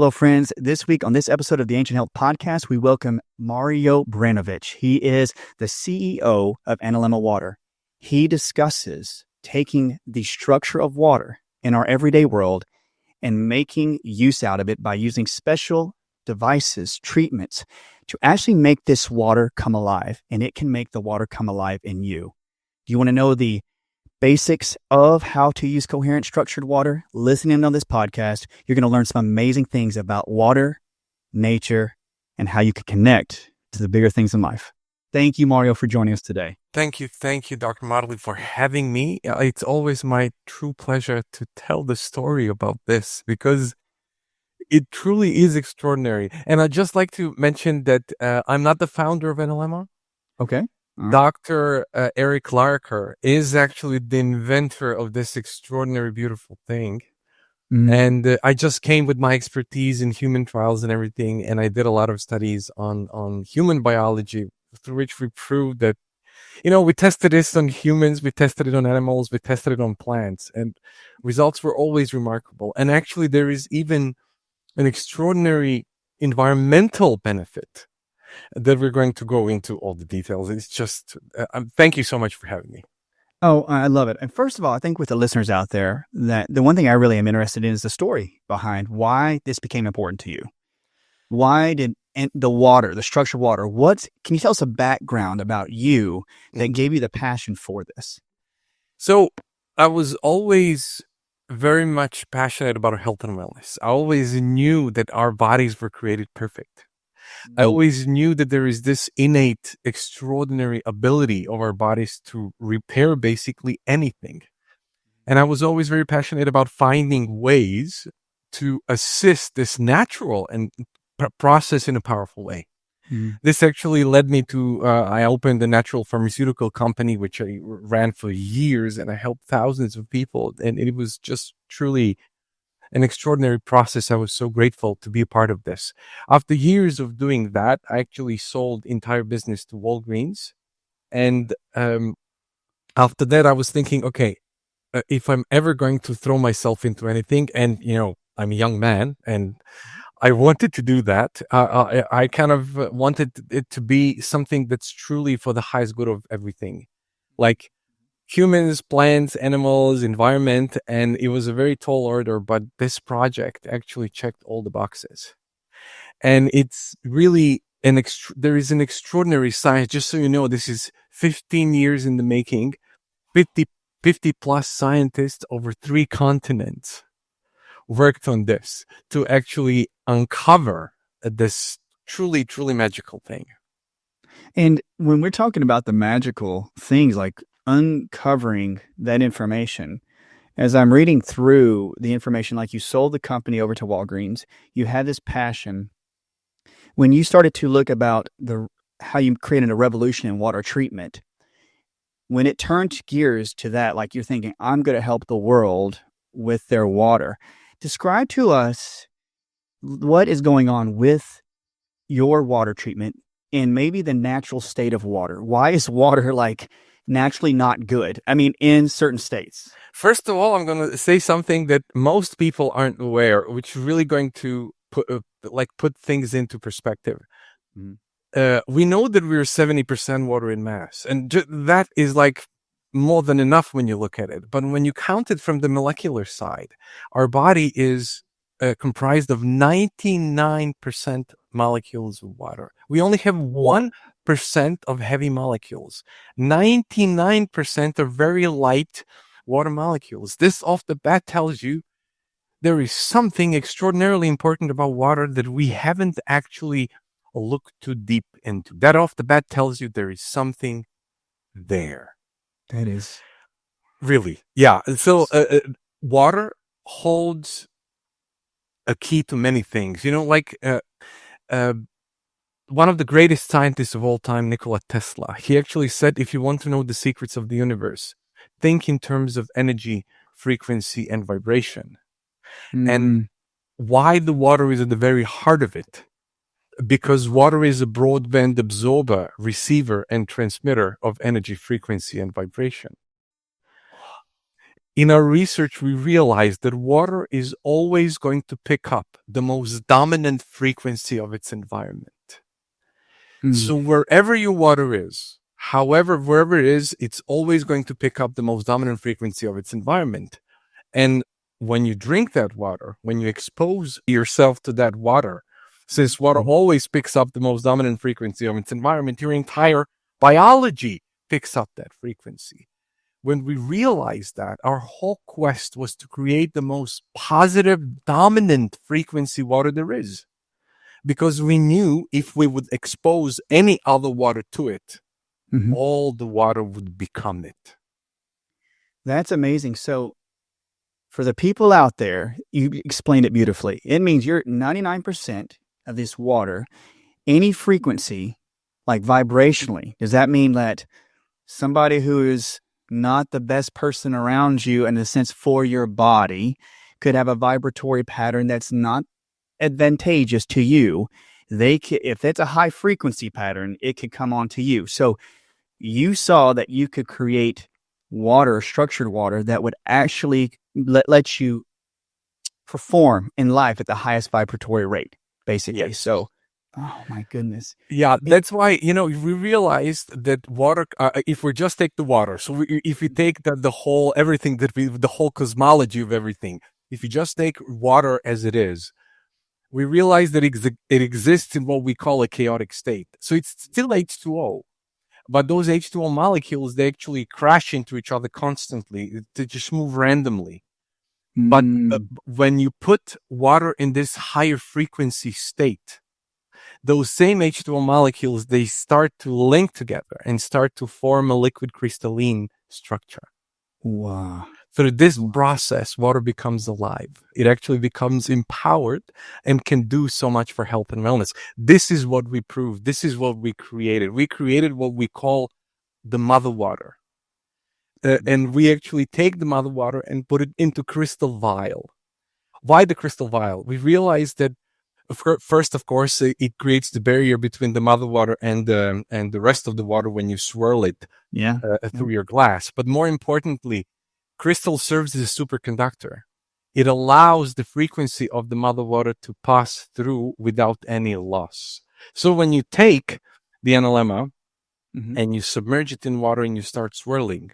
Hello, friends. This week on this episode of the Ancient Health Podcast, we welcome Mario Brainovic. He is the CEO of Analemma Water. He discusses taking the structure of water in our everyday world and making use out of it by using special devices, treatments, to actually make this water come alive, and it can make the water come alive in you. Do you want to know the basics of how to use coherent structured water? Listening on this podcast, you're going to learn some amazing things about water, nature, and how you can connect to the bigger things in life. Thank you, Mario, for joining us today. Thank you, Dr. Motley, for having me. It's always my true pleasure to tell the story about this because it truly is extraordinary. And I'd just like to mention that I'm not the founder of Analemma. Okay. Dr. Eric Larker is actually the inventor of this extraordinary, beautiful thing. And I just came with my expertise in human trials and everything. And I did a lot of studies on human biology, through which we proved that, we tested this on humans, we tested it on animals, we tested it on plants, and results were always remarkable. And actually, there is even an extraordinary environmental benefit that we're going to go into all the details. It's just, thank you so much for having me. Oh, I love it. And first of all, I think with the listeners out there, that the one thing I really am interested in is the story behind why this became important to you. Why did the water, the structured water, can you tell us a background about you that gave you the passion for this? So I was always very much passionate about health and wellness. I always knew that our bodies were created perfect. I always knew that there is this innate, extraordinary ability of our bodies to repair basically anything. And I was always very passionate about finding ways to assist this natural and process in a powerful way. This actually led me to, I opened a natural pharmaceutical company, which I ran for years, and I helped thousands of people. And it was just truly an extraordinary process. I was so grateful to be a part of this. After years of doing that, I actually sold entire business to Walgreens. And after that, I was thinking, okay, if I'm ever going to throw myself into anything, and, I'm a young man and I wanted to do that. I kind of wanted it to be something that's truly for the highest good of everything. Like humans, plants, animals, environment, and it was a very tall order, but this project actually checked all the boxes. And it's really there is an extraordinary science. Just so you know, this is 15 years in the making, 50 plus scientists over 3 continents worked on this to actually uncover this truly, truly magical thing. And when we're talking about the magical things like uncovering that information, as I'm reading through the information, like you sold the company over to Walgreens, you had this passion. When you started to look about how you created a revolution in water treatment, when it turned gears to that, like you're thinking, I'm going to help the world with their water. Describe to us what is going on with your water treatment and maybe the natural state of water. Why is water naturally not good? I mean, in certain states. First of all, I'm going to say something that most people aren't aware, which is really going to put things into perspective. We know that we're 70% water in mass, and that is more than enough when you look at it. But when you count it from the molecular side, our body is comprised of 99% molecules of water. We only have 1% of heavy molecules. 99% are very light water molecules. This off the bat tells you there is something extraordinarily important about water that we haven't actually looked too deep into. That off the bat tells you there is something there. That is really, yeah. So water holds a key to many things. One of the greatest scientists of all time, Nikola Tesla, he actually said, if you want to know the secrets of the universe, think in terms of energy, frequency, and vibration. And why the water is at the very heart of it? Because water is a broadband absorber, receiver, and transmitter of energy, frequency, and vibration. In our research, we realized that water is always going to pick up the most dominant frequency of its environment. So wherever your water is, however, wherever it is, it's always going to pick up the most dominant frequency of its environment. And when you drink that water, when you expose yourself to that water, since water always picks up the most dominant frequency of its environment, your entire biology picks up that frequency. When we realized that, our whole quest was to create the most positive, dominant frequency water there is. Because we knew if we would expose any other water to it, all the water would become it. That's amazing. So for the people out there, you explained it beautifully. It means you're 99% of this water, any frequency, like vibrationally. Does that mean that somebody who is not the best person around you in a sense for your body could have a vibratory pattern that's not advantageous to you? If it's a high frequency pattern, it could come onto you. So you saw that you could create water, structured water, that would actually let you perform in life at the highest vibratory rate, basically. Yes. So, oh my goodness. Yeah, that's why, we realized that water, if we just take the water, so if we take the whole, everything the whole cosmology of everything, if you just take water as it is, we realize that it exists in what we call a chaotic state. So it's still H2O. But those H2O molecules, they actually crash into each other constantly. They just move randomly. But when you put water in this higher frequency state, those same H2O molecules, they start to link together and start to form a liquid crystalline structure. Wow. Through this process, water becomes alive. It actually becomes empowered and can do so much for health and wellness. This is what we proved. This is what we created. We created what we call the mother water. And we actually take the mother water and put it into crystal vial. Why the crystal vial? We realized that first, of course, it creates the barrier between the mother water and the rest of the water when you swirl it through your glass. But more importantly, crystal serves as a superconductor. It allows the frequency of the mother water to pass through without any loss. So when you take the analemma and you submerge it in water and you start swirling,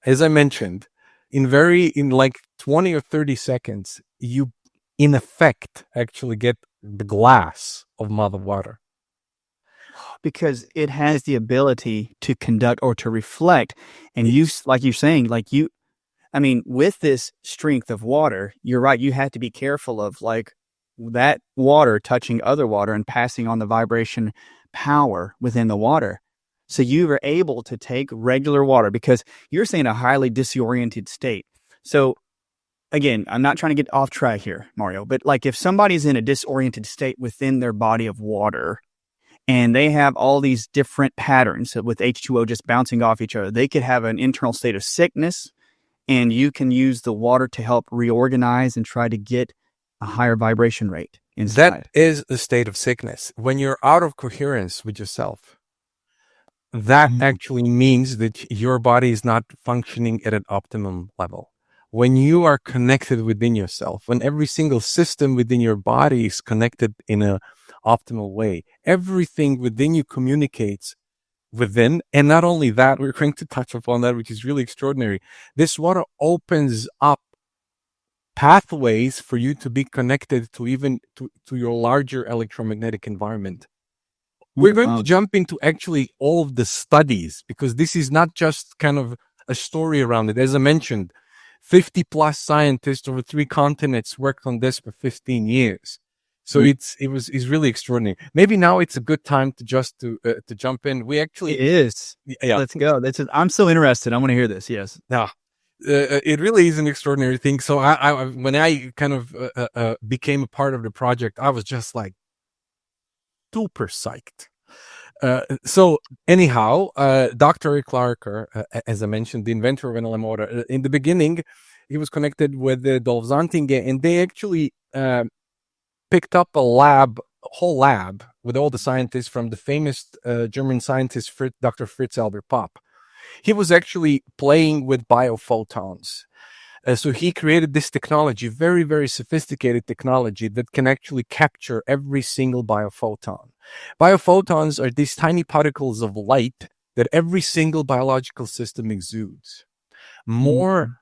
as I mentioned, in like 20 or 30 seconds, you in effect actually get the glass of mother water. Because it has the ability to conduct or to reflect. And you, like you're saying, with this strength of water, you're right. You have to be careful of like that water touching other water and passing on the vibration power within the water. So you were able to take regular water because you're saying a highly disoriented state. So again, I'm not trying to get off track here, Mario, but like if somebody's in a disoriented state within their body of water, and they have all these different patterns with H2O just bouncing off each other, they could have an internal state of sickness, and you can use the water to help reorganize and try to get a higher vibration rate inside. That is a state of sickness. When you're out of coherence with yourself, that actually means that your body is not functioning at an optimum level. When you are connected within yourself, when every single system within your body is connected in a optimal way, everything within you communicates within. And not only that, we're going to touch upon that, which is really extraordinary. This water opens up pathways for you to be connected to even to your larger electromagnetic environment. We're going to jump into actually all of the studies, because this is not just kind of a story around it. As I mentioned, 50 plus scientists over 3 continents worked on this for 15 years. So it's really extraordinary. Maybe now it's a good time to jump in. We actually, it is. Yeah. Let's go. I'm so interested. I want to hear this. Yes. Yeah. It really is an extraordinary thing. So when I kind of became a part of the project, I was just like super psyched. So anyhow, Dr. Eric Clarker, as I mentioned, the inventor of Analemma Water, in the beginning, he was connected with Dolph Zantinge, and they actually picked up a whole lab with all the scientists from the famous German scientist Dr. Fritz Albert Popp. He was actually playing with biophotons. So he created this technology, very, very sophisticated technology that can actually capture every single biophoton. Biophotons are these tiny particles of light that every single biological system exudes. More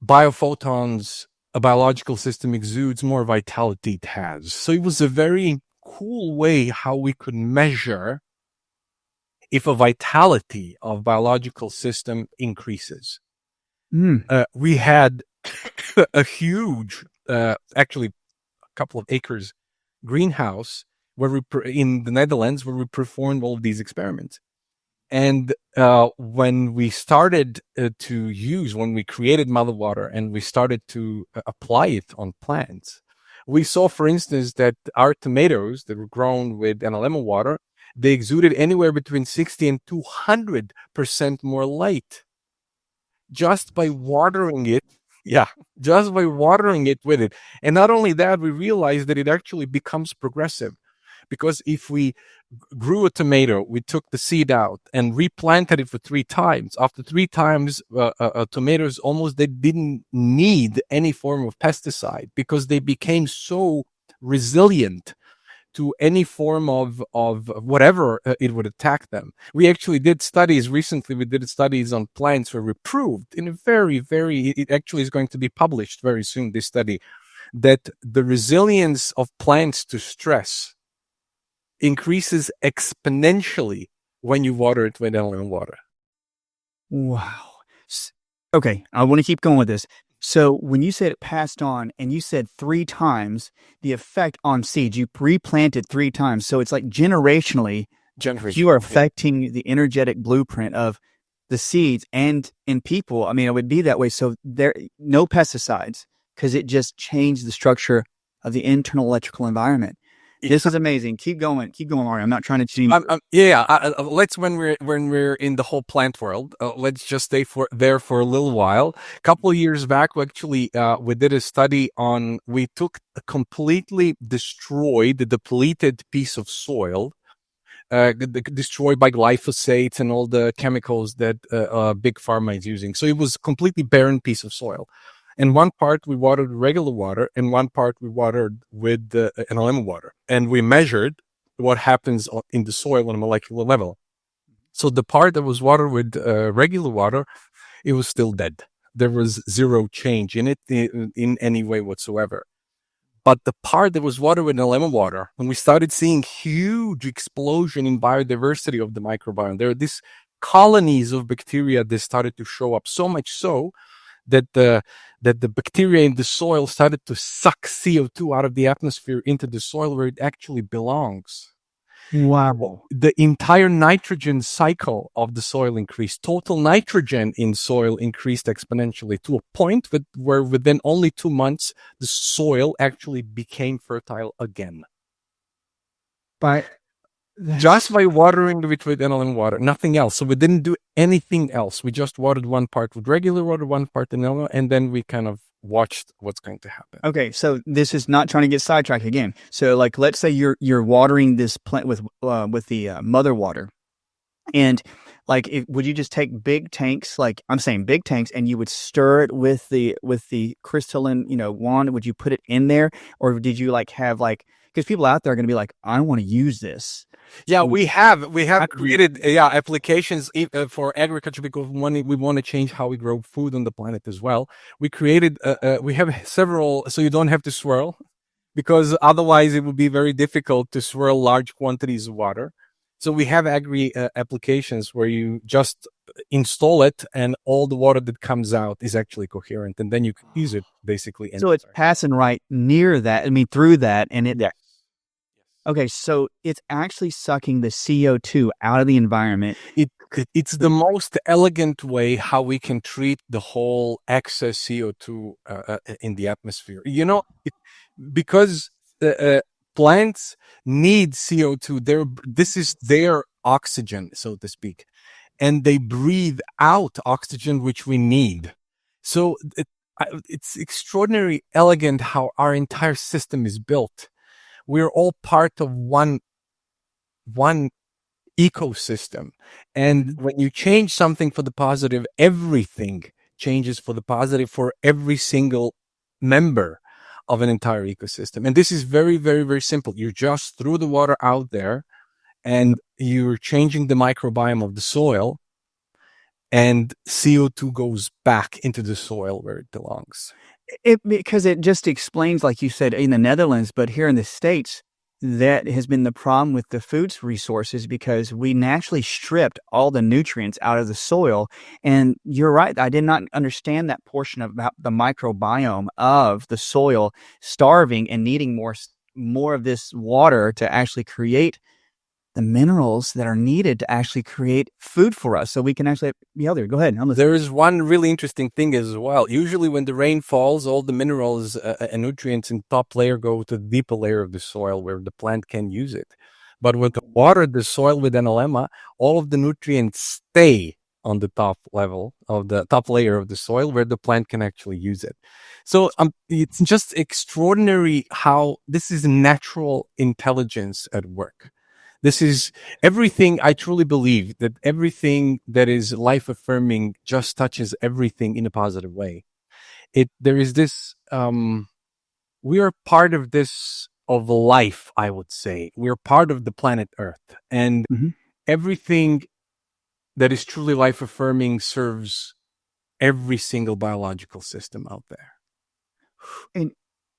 biophotons a biological system exudes, more vitality it has. So it was a very cool way how we could measure if a vitality of biological system increases. We had a huge, actually a couple of acres greenhouse where in the Netherlands where we performed all of these experiments. And when we started when we created Mother Water and we started to apply it on plants, we saw, for instance, that our tomatoes that were grown with Analemma Water, they exuded anywhere between 60 and 200% more light just by watering it. Yeah, just by watering it with it. And not only that, we realized that it actually becomes progressive. Because if we grew a tomato, we took the seed out and replanted it for 3 times. After 3 times, tomatoes they didn't need any form of pesticide because they became so resilient to any form of whatever it would attack them. We actually did studies recently. We did studies on plants where we proved in a it actually is going to be published very soon, this study, that the resilience of plants to stress increases exponentially when you water it with Analemma Water. Wow. Okay, I want to keep going with this. So when you said it passed on and you said 3 times the effect on seeds, you replanted 3 times. So it's like generationally, you are affecting the energetic blueprint of the seeds and in people. I mean, it would be that way. So there, no pesticides because it just changed the structure of the internal electrical environment. This is amazing. Keep going, Laurie. I'm not trying to cheat. Let's when we're in the whole plant world, let's just stay there for a little while. A couple of years back, we did a study on. We took a completely destroyed, depleted piece of soil, destroyed by glyphosates and all the chemicals that big pharma is using. So it was a completely barren piece of soil. And one part we watered with regular water, and one part we watered with Analemma Water. And we measured what happens in the soil on a molecular level. So the part that was watered with regular water, it was still dead. There was zero change in it in any way whatsoever. But the part that was watered with Analemma Water, when we started seeing huge explosion in biodiversity of the microbiome, there are these colonies of bacteria that started to show up, so much so that the bacteria in the soil started to suck CO2 out of the atmosphere into the soil where it actually belongs. Wow. The entire nitrogen cycle of the soil increased. Total nitrogen in soil increased exponentially to a point where within only 2 months, the soil actually became fertile again. Just by watering it with Analemma Water, nothing else. So we didn't do anything else. We just watered one part with regular water, one part in Analemma, and then we kind of watched what's going to happen. Okay, so this is not trying to get sidetracked again. So, like, let's say you're watering this plant with the mother water, and like, would you just take big tanks? Like, I'm saying big tanks, and you would stir it with the crystalline, wand. Would you put it in there, or did you have because people out there are going to be like, I want to use this. Yeah, we have created applications for agriculture because we want to change how we grow food on the planet as well. We created we have several, so you don't have to swirl, because otherwise it would be very difficult to swirl large quantities of water. So we have applications where you just install it and all the water that comes out is actually coherent, and then you can use it basically. So it's passing right near that. I mean, through that, and it. Yeah. Okay, so it's actually sucking the CO2 out of the environment. It's the most elegant way how we can treat the whole excess CO2 in the atmosphere. Because plants need CO2. This is their oxygen, so to speak, and they breathe out oxygen, which we need. So it's extraordinarily elegant how our entire system is built. We're all part of one ecosystem. And when you change something for the positive, everything changes for the positive for every single member of an entire ecosystem. And this is very, very, very simple. You just threw the water out there and you're changing the microbiome of the soil, and CO2 goes back into the soil where it belongs. Because it just explains, like you said, in the Netherlands, but here in the States, that has been the problem with the food resources because we naturally stripped all the nutrients out of the soil. And you're right. I did not understand that portion about the microbiome of the soil starving and needing more of this water to actually create the minerals that are needed to actually create food for us so we can actually be healthier. Go ahead. There is one really interesting thing as well. Usually when the rain falls, all the minerals and nutrients in top layer go to the deeper layer of the soil where the plant can use it. But when you water the soil with Analemma, all of the nutrients stay on the top level of the top layer of the soil where the plant can actually use it. So it's just extraordinary how this is natural intelligence at work. This is everything. I truly believe that everything that is life affirming just touches everything in a positive way. There is this, we are part of this, of life, I would say. We're part of the planet Earth, and everything that is truly life affirming serves every single biological system out there. And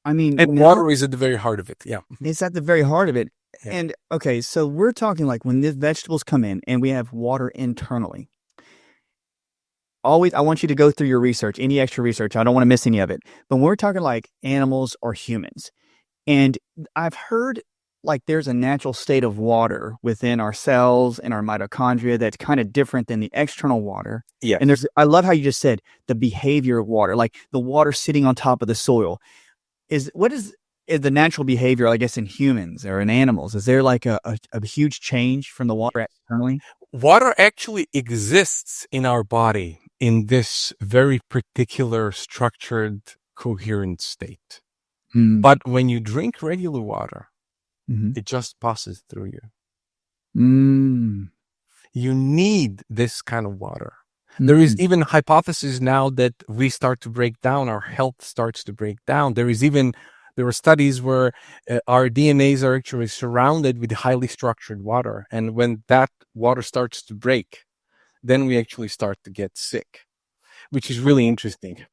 I mean, and water is at the very heart of it. Yeah. It's at the very heart of it. Yeah. And okay, so we're talking like when the vegetables come in and we have water internally. Always, I want you to go through your research, any extra research. I don't want to miss any of it. But when we're talking like animals or humans, and I've heard like there's a natural state of water within our cells and our mitochondria that's kind of different than the external water. Yeah. And I love how you just said the behavior of water, like the water sitting on top of the soil. What is the natural behavior, I guess, in humans or in animals? Is there like a huge change from the water externally? Water actually exists in our body in this very particular structured, coherent state. But when you drink regular water, it just passes through you. You need this kind of water. There is even hypothesis now that we start to break down, our health starts to break down. There are studies where our DNAs are actually surrounded with highly structured water. And when that water starts to break, then we actually start to get sick, which is really interesting.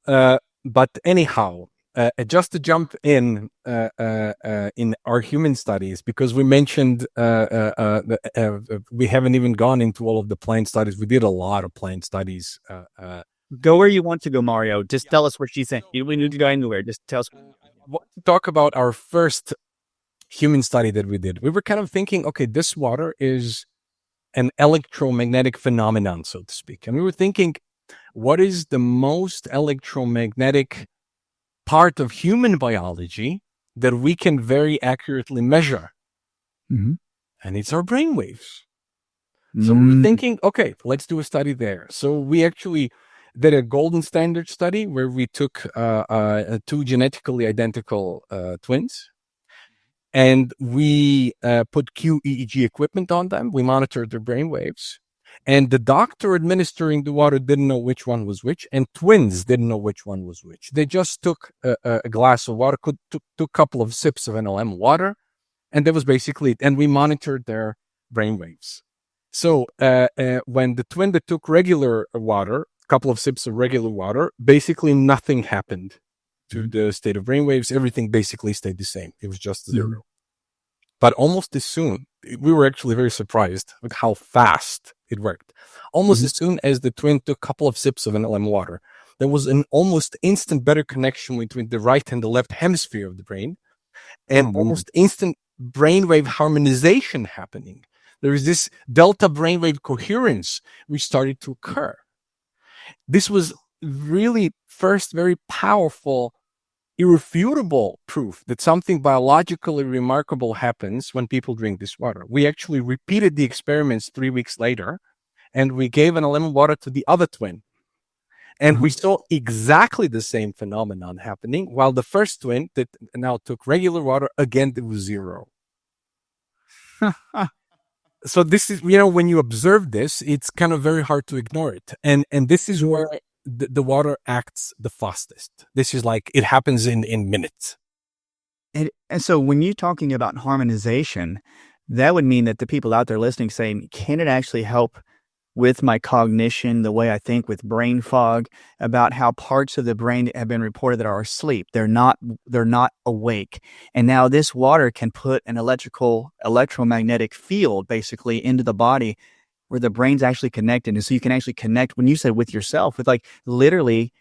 But anyhow, just to jump in our human studies, because we mentioned we haven't even gone into all of the plant studies. We did a lot of plant studies. Go where you want to go, Mario. Just tell us what she's saying. We need to go anywhere. Just tell us. Talk about our first human study that we did. We were kind of thinking, okay, this water is an electromagnetic phenomenon, so to speak. And we were thinking, what is the most electromagnetic part of human biology that we can very accurately measure? And it's our brain waves. So we're thinking, okay, let's do a study there. So we actually did a golden standard study where we took two genetically identical twins, and we put QEEG equipment on them. We monitored their brain waves, and the doctor administering the water didn't know which one was which, and twins didn't know which one was which. They just took a glass of water, took a couple of sips of Analemma water, and that was basically it. And we monitored their brain waves. So when the twin that took regular water, a couple of sips of regular water, basically nothing happened to the state of brainwaves. Everything basically stayed the same. It was just zero. But almost as soon, we were actually very surprised with how fast it worked. Almost as soon as the twin took a couple of sips of Analemma water, there was an almost instant better connection between the right and the left hemisphere of the brain, and almost instant brainwave harmonization happening. There is this delta brainwave coherence which started to occur. This was really first very powerful, irrefutable proof that something biologically remarkable happens when people drink this water. We actually repeated the experiments 3 weeks later, and we gave Analemma water to the other twin. And we saw exactly the same phenomenon happening, while the first twin that now took regular water, again, there was zero. So this is, when you observe this, it's kind of very hard to ignore it. And this is where the water acts the fastest. This is like, it happens in minutes. And so when you're talking about harmonization, that would mean that the people out there listening saying, can it actually help with my cognition, the way I think, with brain fog, about how parts of the brain have been reported that are asleep. They're not awake. And now this water can put an electromagnetic field basically into the body where the brain's actually connected. And so you can actually connect, when you said with yourself, with like literally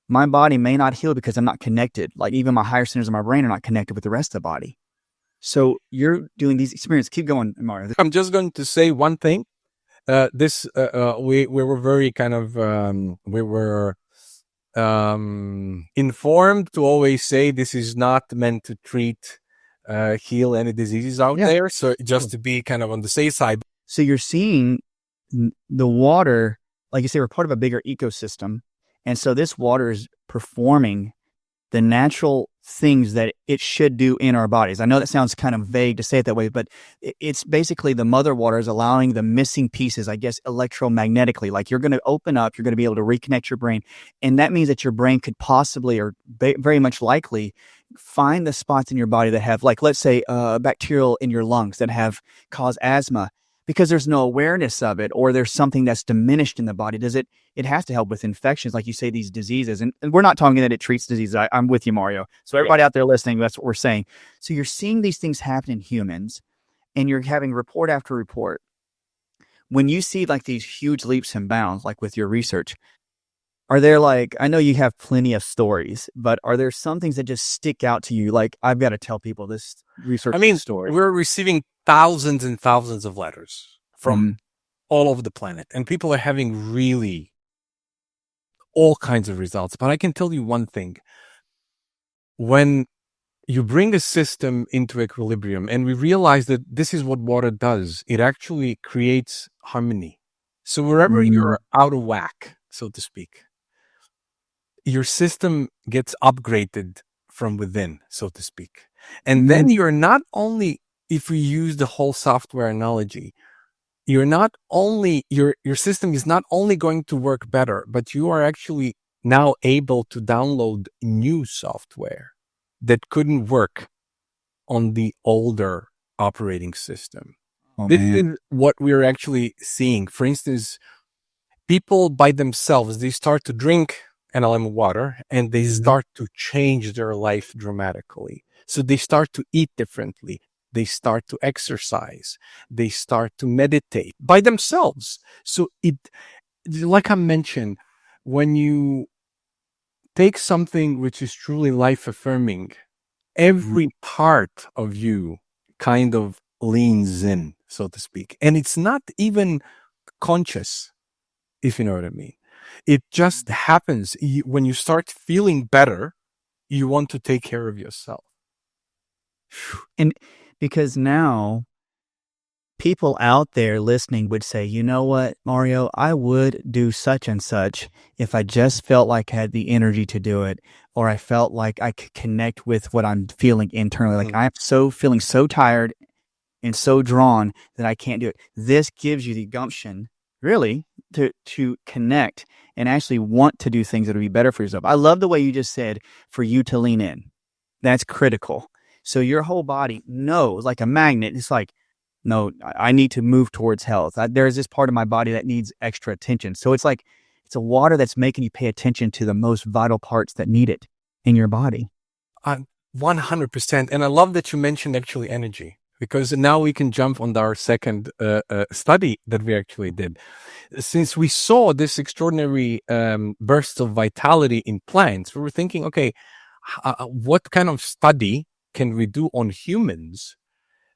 my body may not heal because I'm not connected. Like even my higher centers of my brain are not connected with the rest of the body. So you're doing these experiences. Keep going, Mario. I'm just going to say one thing. We were very kind of informed to always say this is not meant to treat heal any diseases out there. So just to be kind of on the safe side. So you're seeing the water, like you say, we're part of a bigger ecosystem, and so this water is performing the natural things that it should do in our bodies. I know that sounds kind of vague to say it that way, but it's basically the mother water is allowing the missing pieces, I guess, electromagnetically. Like you're going to open up, you're going to be able to reconnect your brain. And that means that your brain could possibly, or very much likely, find the spots in your body that have, like, let's say, bacterial in your lungs that have caused asthma, because there's no awareness of it, or there's something that's diminished in the body. It has to help with infections, like you say, these diseases. And we're not talking that it treats diseases. I'm with you, Mario. So everybody out there listening, that's what we're saying. So you're seeing these things happen in humans, and you're having report after report. When you see like these huge leaps and bounds, like with your research, are there, like, I know you have plenty of stories, but are there some things that just stick out to you? Like, I've got to tell people this research story. We're receiving thousands and thousands of letters from all over the planet, and people are having really all kinds of results. But I can tell you one thing. When you bring a system into equilibrium, and we realize that this is what water does, it actually creates harmony. So wherever you're out of whack, so to speak, your system gets upgraded from within, so to speak. And then you're not only, if we use the whole software analogy, you're not only, your system is not only going to work better, but you are actually now able to download new software that couldn't work on the older operating system. This is what we're actually seeing. For instance, people by themselves, they start to drink Analemma water and they start to change their life dramatically. So they start to eat differently. They start to exercise. They start to meditate by themselves. So like I mentioned, when you take something which is truly life affirming, every part of you kind of leans in, so to speak. And it's not even conscious, if you know what I mean. It just happens. When you start feeling better, you want to take care of yourself. And because now people out there listening would say, you know what, Mario, I would do such and such if I just felt like I had the energy to do it, or I felt like I could connect with what I'm feeling internally. Like I'm feeling so tired and so drawn that I can't do it. This gives you the gumption, really, to connect and actually want to do things that would be better for yourself. I love the way you just said, for you to lean in. That's critical. So your whole body knows, like a magnet. It's like, no, I need to move towards health. There's this part of my body that needs extra attention. So it's like, it's a water that's making you pay attention to the most vital parts that need it in your body. 100%. And I love that you mentioned actually energy, because now we can jump on our second study that we actually did. Since we saw this extraordinary burst of vitality in plants, we were thinking, okay, what kind of study can we do on humans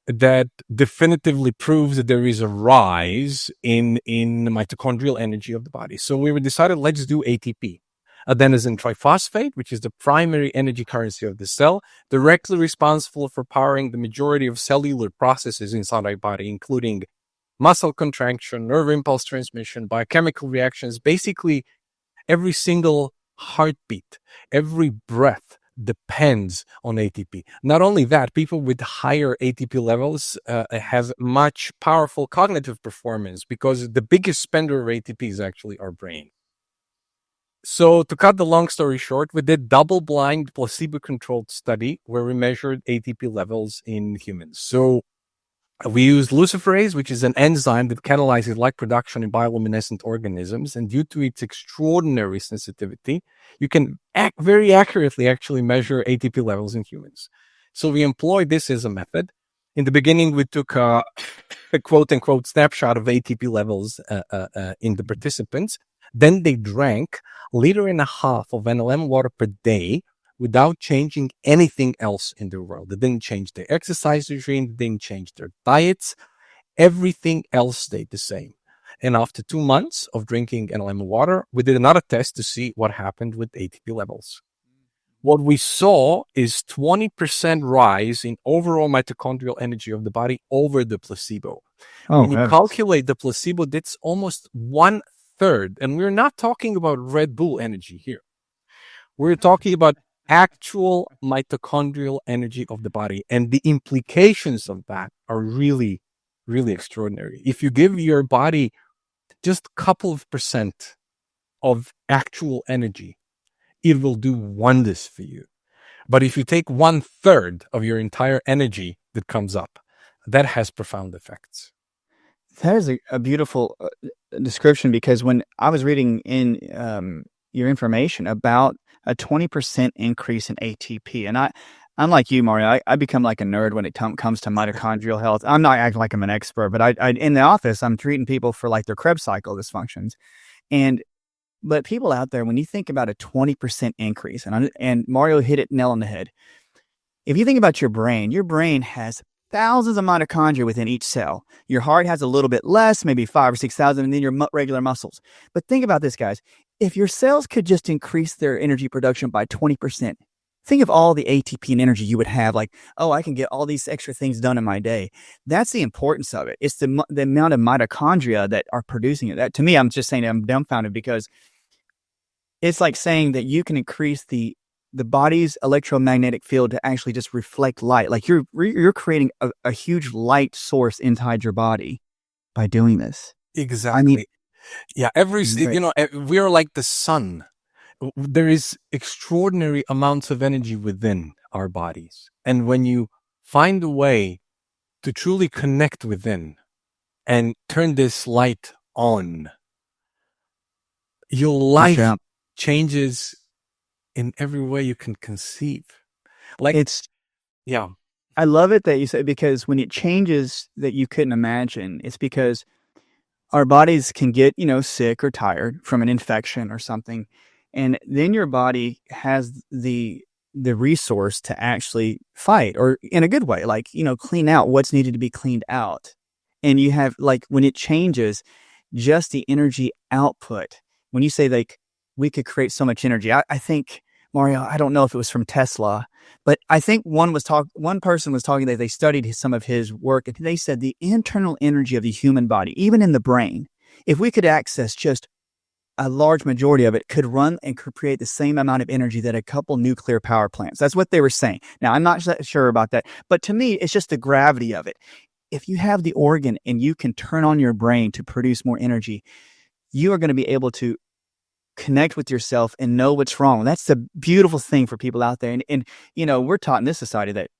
that definitively proves that there is a rise in mitochondrial energy of the body? So we decided, let's do ATP, adenosine triphosphate, which is the primary energy currency of the cell, directly responsible for powering the majority of cellular processes inside our body, including muscle contraction, nerve impulse transmission, biochemical reactions. Basically, every single heartbeat, every breath depends on ATP. Not only that, people with higher ATP levels have much powerful cognitive performance because the biggest spender of ATP is actually our brain. So to cut the long story short, we did double-blind placebo-controlled study where we measured ATP levels in humans. So we used luciferase, which is an enzyme that catalyzes light production in bioluminescent organisms. And due to its extraordinary sensitivity, you can very accurately actually measure ATP levels in humans. So we employed this as a method. In the beginning, we took a quote-unquote snapshot of ATP levels in the participants. Then they drank 1.5 liters of Analemma water per day without changing anything else in their world. They didn't change their exercise regime, they didn't change their diets. Everything else stayed the same. And after 2 months of drinking Analemma water, we did another test to see what happened with ATP levels. What we saw is 20% rise in overall mitochondrial energy of the body over the placebo. When you calculate the placebo, that's almost 1/3. And we're not talking about Red Bull energy here. We're talking about actual mitochondrial energy of the body. And the implications of that are really, really extraordinary. If you give your body just a couple of percent of actual energy, it will do wonders for you. But if you take 1/3 of your entire energy that comes up, that has profound effects. That is a beautiful description, because when I was reading in your information about a 20% increase in ATP, and I'm like you, Mario, I become like a nerd when it comes to mitochondrial health. I'm not acting like I'm an expert, but I in the office, I'm treating people for like their Krebs cycle dysfunctions. But people out there, when you think about a 20% increase, and Mario hit it nail on the head. If you think about your brain has thousands of mitochondria within each cell. Your heart has a little bit less, maybe 5,000 or 6,000, and then your regular muscles. But think about this, guys. If your cells could just increase their energy production by 20%, think of all the ATP and energy you would have. Like, oh, I can get all these extra things done in my day. That's the importance of it. It's the amount of mitochondria that are producing it. That, to me, I'm just saying I'm dumbfounded, because it's like saying that you can increase the body's electromagnetic field to actually just reflect light. Like you're creating a huge light source inside your body by doing this. Exactly. I mean, yeah. We are like the sun. There is extraordinary amounts of energy within our bodies. And when you find a way to truly connect within and turn this light on, your life changes in every way you can conceive. Like I love it that you said, because when it changes that you couldn't imagine, it's because our bodies can get, sick or tired from an infection or something. And then your body has the resource to actually fight, or in a good way, like, clean out what's needed to be cleaned out. And you have, like, when it changes, just the energy output, when you say like we could create so much energy, I think, Mario, I don't know if it was from Tesla, but I think one person was talking that they studied some of his work, and they said the internal energy of the human body, even in the brain, if we could access just a large majority of it, could run and could create the same amount of energy that a couple nuclear power plants. That's what they were saying. Now, I'm not sure about that, but to me, it's just the gravity of it. If you have the organ and you can turn on your brain to produce more energy, you are going to be able to connect with yourself and know what's wrong. That's the beautiful thing for people out there. And we're taught in this society that,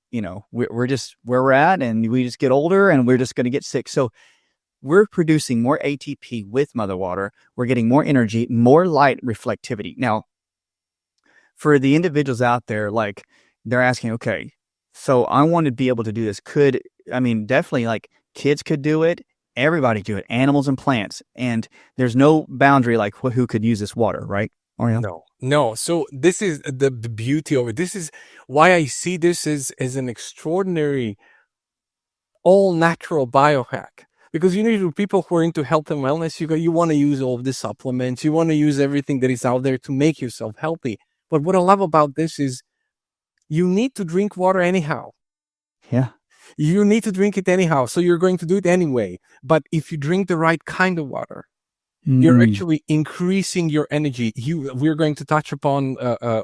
we're just where we're at, and we just get older and we're just going to get sick. So we're producing more ATP with Mother Water. We're getting more energy, more light reflectivity. Now, for the individuals out there, like, they're asking, okay, so I want to be able to do this. Definitely, like, kids could do it. Everybody do it, animals and plants. And there's no boundary, like, who could use this water, right? No. So this is the beauty of it. This is why I see this as an extraordinary, all-natural biohack. Because people who are into health and wellness, you want to use all of the supplements. You want to use everything that is out there to make yourself healthy. But what I love about this is you need to drink water anyhow. Yeah. You need to drink it anyhow. So you're going to do it anyway. But if you drink the right kind of water, You're actually increasing your energy. We're going to touch upon,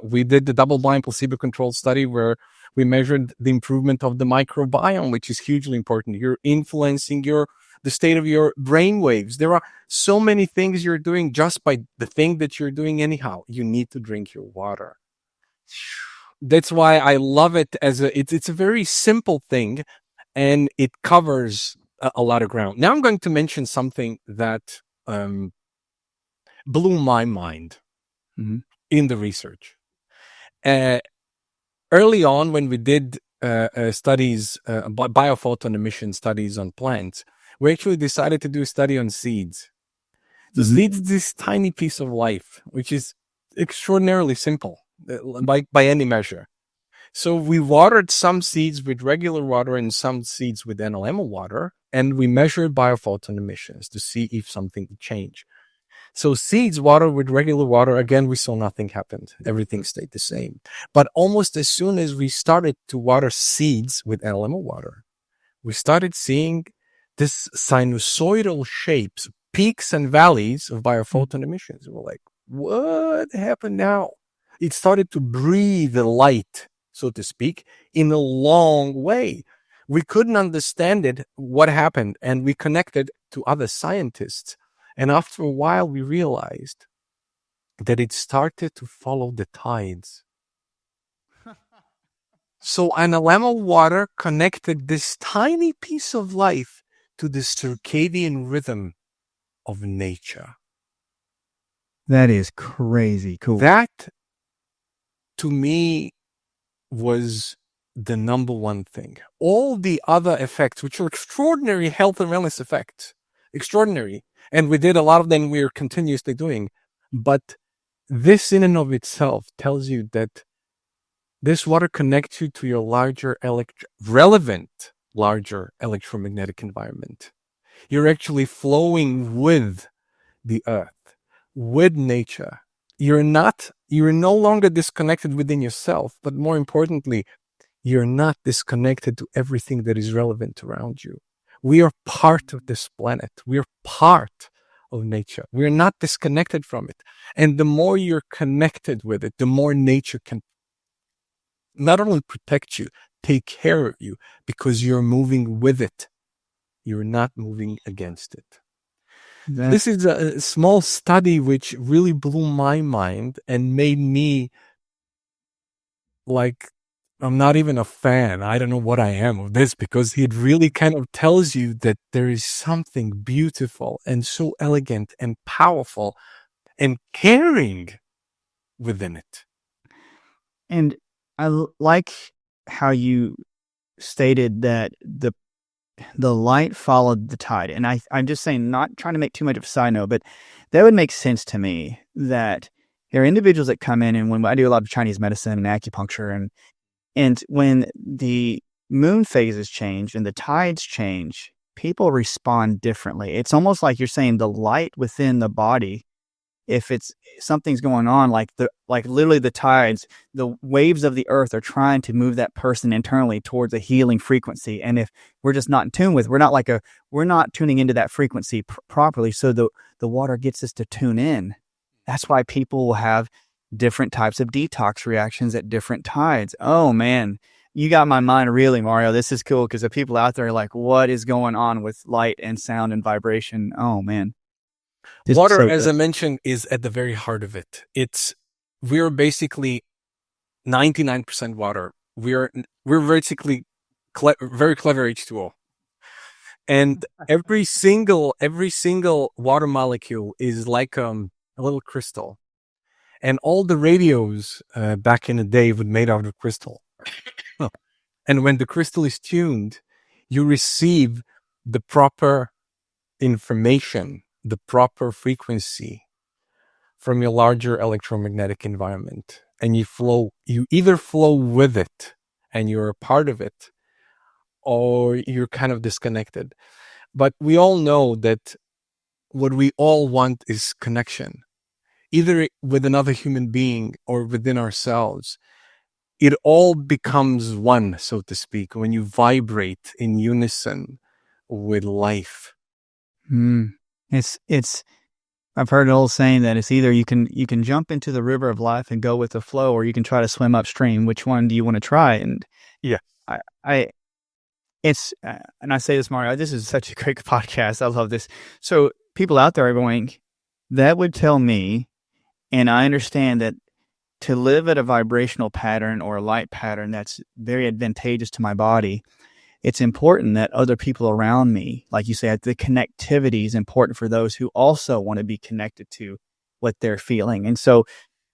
we did the double-blind placebo-controlled study where we measured the improvement of the microbiome, which is hugely important. You're influencing the state of your brain waves. There are so many things you're doing just by the thing that you're doing anyhow. You need to drink your water. That's why I love it it's a very simple thing, and it covers a lot of ground. Now I'm going to mention something that blew my mind in the research. Early on, when we did studies, biophoton emission studies on plants, we actually decided to do a study on seeds. The seeds, this tiny piece of life, which is extraordinarily simple by any measure. So we watered some seeds with regular water and some seeds with Analemma water, and we measured biophoton emissions to see if something would change. So seeds watered with regular water, again, we saw nothing happened. Everything stayed the same. But almost as soon as we started to water seeds with Analemma water, we started seeing this sinusoidal shapes, peaks and valleys of biophoton emissions. We're like, what happened now? It started to breathe light, so to speak, in a long way. We couldn't understand it, what happened, and we connected to other scientists. And after a while, we realized that it started to follow the tides. So Analemma water connected this tiny piece of life to the circadian rhythm of nature. That is crazy cool. That, to me, was the number one thing. All the other effects, which are extraordinary health and wellness effects, extraordinary, and we did a lot of them, we're continuously doing. But this in and of itself tells you that this water connects you to your relevant larger electromagnetic environment. You're actually flowing with the earth, with nature. You're no longer disconnected within yourself, but more importantly, you're not disconnected to everything that is relevant around you. We are part of this planet. We're part of nature. We're not disconnected from it. And the more you're connected with it, the more nature can not only protect you, take care of you, because you're moving with it. You're not moving against it. This is a small study which really blew my mind and made me like, I'm not even a fan. I don't know what I am of this, because it really kind of tells you that there is something beautiful and so elegant and powerful and caring within it. And I like how you stated that the light followed the tide. And I'm just saying, not trying to make too much of a side note, but that would make sense to me that there are individuals that come in, and when I do a lot of Chinese medicine and acupuncture, and when the moon phases change and the tides change, people respond differently. It's almost like you're saying the light within the body, if it's something's going on, like literally the tides, the waves of the earth are trying to move that person internally towards a healing frequency. And if we're just not in tune with, we're not tuning into that frequency properly. So the water gets us to tune in. That's why people will have different types of detox reactions at different tides. Oh man, you got my mind really, Mario. This is cool, because the people out there are like, what is going on with light and sound and vibration? Oh man. Water, as I mentioned, is at the very heart of it. We're basically 99% water. We're basically very clever H2O. And every single water molecule is like a little crystal. And all the radios back in the day were made out of crystal. And when the crystal is tuned, you receive the proper information, the proper frequency from your larger electromagnetic environment. And you either flow with it and you're a part of it, or you're kind of disconnected. But we all know that what we all want is connection, either with another human being or within ourselves. It all becomes one, so to speak, when you vibrate in unison with life. It's I've heard an old saying that it's either you can jump into the river of life and go with the flow, or you can try to swim upstream. Which one do you want to try? And Yeah. and I say this, Mario, this is such a great podcast. I love this. So people out there are going, that would tell me, and I understand that to live at a vibrational pattern or a light pattern that's very advantageous to my body, it's important that other people around me, like you said, the connectivity is important for those who also want to be connected to what they're feeling. And so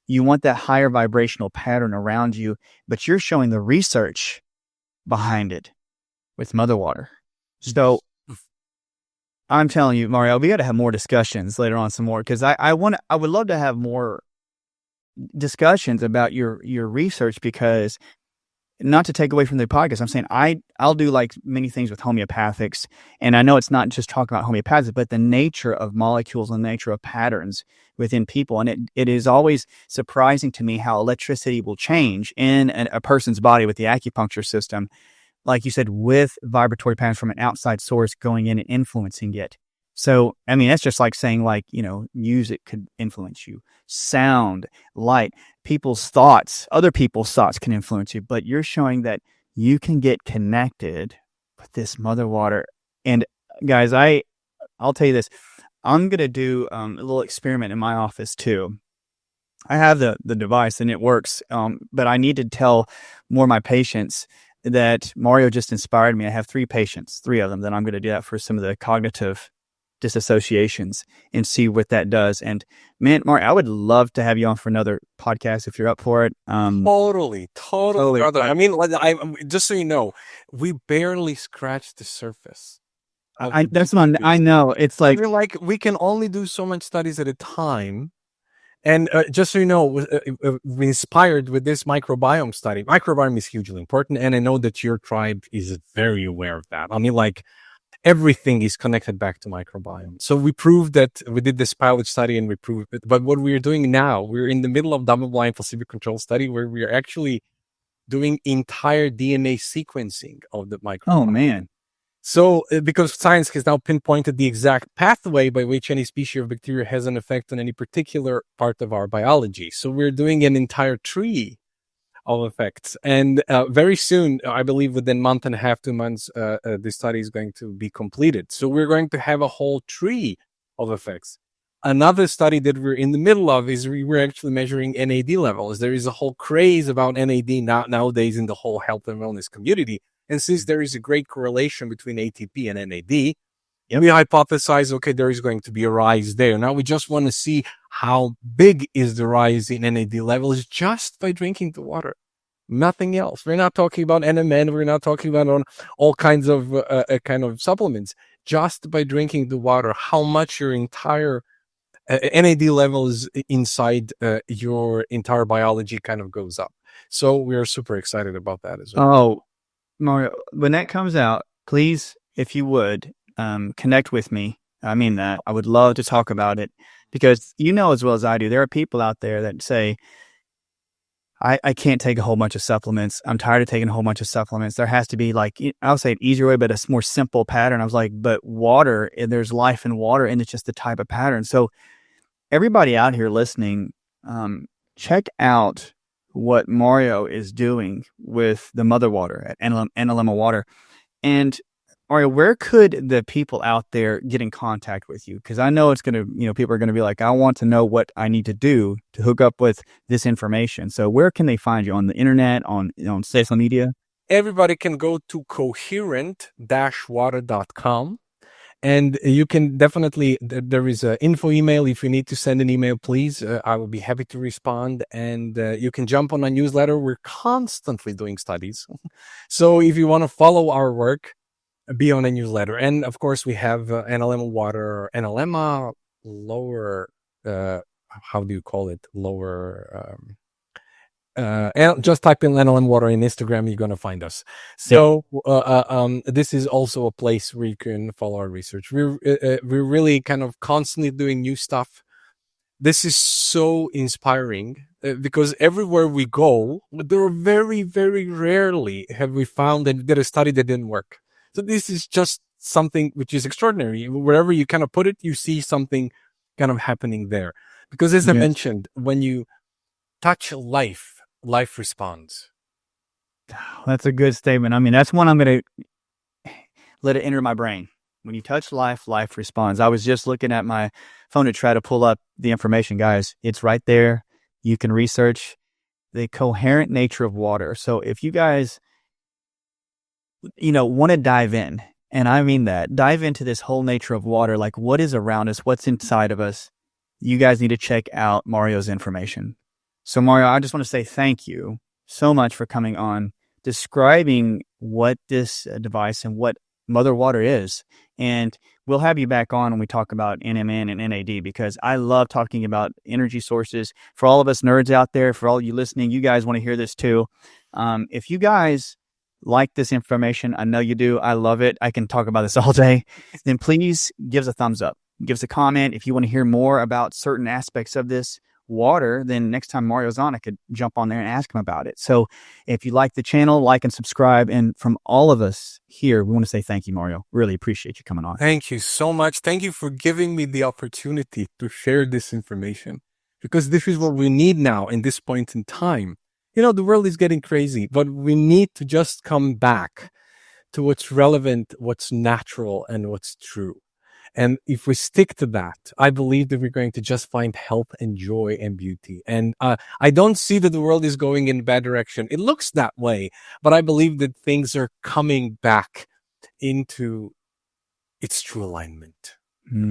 you want that higher vibrational pattern around you, but you're showing the research behind it with Mother Water. So I'm telling you, Mario, we got to have more discussions later on, some more, because I would love to have more discussions about your research, because not to take away from the podcast, I'm saying I'll do like many things with homeopathics, and I know it's not just talking about homeopathics, but the nature of molecules and the nature of patterns within people. And it is always surprising to me how electricity will change in a person's body with the acupuncture system, like you said, with vibratory patterns from an outside source going in and influencing it. So, I mean, that's just like saying, like, music could influence you, sound, light, people's thoughts, other people's thoughts can influence you, but you're showing that you can get connected with this Mother Water. And guys, I'll tell you this, I'm going to do a little experiment in my office too. I have the device and it works, but I need to tell more of my patients that Mario just inspired me. I have 3 patients, 3 of them, that I'm going to do that for some of the cognitive disassociations and see what that does. And man, Mario, I would love to have you on for another podcast if you're up for it. Totally. Brother. I mean, just so you know, we barely scratched the surface. That's what I know. It's like, we're like, we can only do so much studies at a time. And just so you know, we inspired with this microbiome study. Microbiome is hugely important, and I know that your tribe is very aware of that. I mean, like, everything is connected back to microbiome. So we proved that we did this pilot study and we proved it. But what we're doing now, we're in the middle of double-blind placebo-controlled study where we are actually doing entire DNA sequencing of the microbiome. Oh, man. So, because science has now pinpointed the exact pathway by which any species of bacteria has an effect on any particular part of our biology. So we're doing an entire tree of effects. And very soon, I believe within a month and a half, 2 months, the study is going to be completed. So we're going to have a whole tree of effects. Another study that we're in the middle of is we're actually measuring NAD levels. There is a whole craze about NAD nowadays in the whole health and wellness community. And since there is a great correlation between ATP and NAD, we hypothesize, okay, there is going to be a rise there. Now we just want to see how big is the rise in NAD levels just by drinking the water. Nothing else. We're not talking about NMN. We're not talking about on all kinds of kind of supplements. Just by drinking the water, how much your entire NAD levels inside your entire biology kind of goes up. So we are super excited about that as well. Oh, Mario, when that comes out, please, if you would, connect with me. I mean that. I would love to talk about it, because you know as well as I do, there are people out there that say, I can't take a whole bunch of supplements. I'm tired of taking a whole bunch of supplements. There has to be, like, I'll say an easier way, but a more simple pattern. I was like, but water, there's life in water, and it's just the type of pattern. So everybody out here listening, check out what Mario is doing with the Mother Water at Analemma Water. And Mario, where could the people out there get in contact with you? Because I know it's going to, people are going to be like, I want to know what I need to do to hook up with this information. So where can they find you? On the internet, on social media? Everybody can go to coherent-water.com. And you can definitely, there is an info email. If you need to send an email, please, I will be happy to respond. And you can jump on a newsletter. We're constantly doing studies. So if you want to follow our work, be on a newsletter. And of course, we have Analemma Water, Analemma lower, how do you call it? Lower, and just type in Analemma Water in Instagram, you're going to find us. So this is also a place where you can follow our research. We're really kind of constantly doing new stuff. This is so inspiring because everywhere we go, there are very, very rarely have we found and did a study that didn't work. So this is just something which is extraordinary. Wherever you kind of put it, you see something kind of happening there. Because as I mentioned, when you touch life, life responds. That's a good statement. I mean, that's one I'm going to let it enter my brain. When you touch life, life responds. I was just looking at my phone to try to pull up the information, guys. It's right there. You can research the coherent nature of water. So if you guys, want to dive in, and I mean that, dive into this whole nature of water, like what is around us, what's inside of us, you guys need to check out Mario's information. So Mario, I just want to say thank you so much for coming on, describing what this device and what Mother Water is. And we'll have you back on when we talk about NMN and NAD, because I love talking about energy sources. For all of us nerds out there, for all you listening, you guys want to hear this too. If you guys like this information, I know you do. I love it. I can talk about this all day. Then please give us a thumbs up. Give us a comment. If you want to hear more about certain aspects of this water, then next time Mario's on, I could jump on there and ask him about it. So if you like the channel, like and subscribe. And from all of us here, we want to say thank you, Mario. Really appreciate you coming on. Thank you so much. Thank you for giving me the opportunity to share this information, because this is what we need now in this point in time. The world is getting crazy, but we need to just come back to what's relevant, what's natural, and what's true. And if we stick to that, I believe that we're going to just find health and joy and beauty. And I don't see that the world is going in a bad direction. It looks that way, but I believe that things are coming back into its true alignment.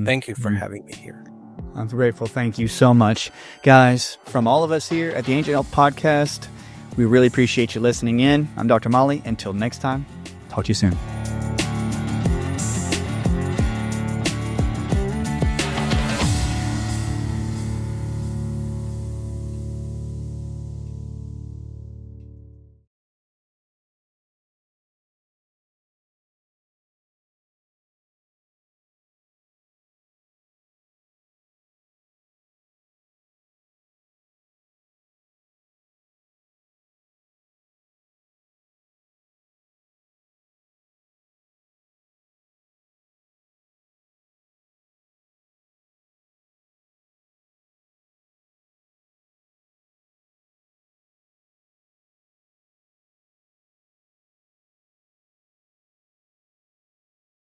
Thank you for having me here. I'm grateful. Thank you so much. Guys, from all of us here at the Ancient Health Podcast, we really appreciate you listening in. I'm Dr. Motley. Until next time, talk to you soon.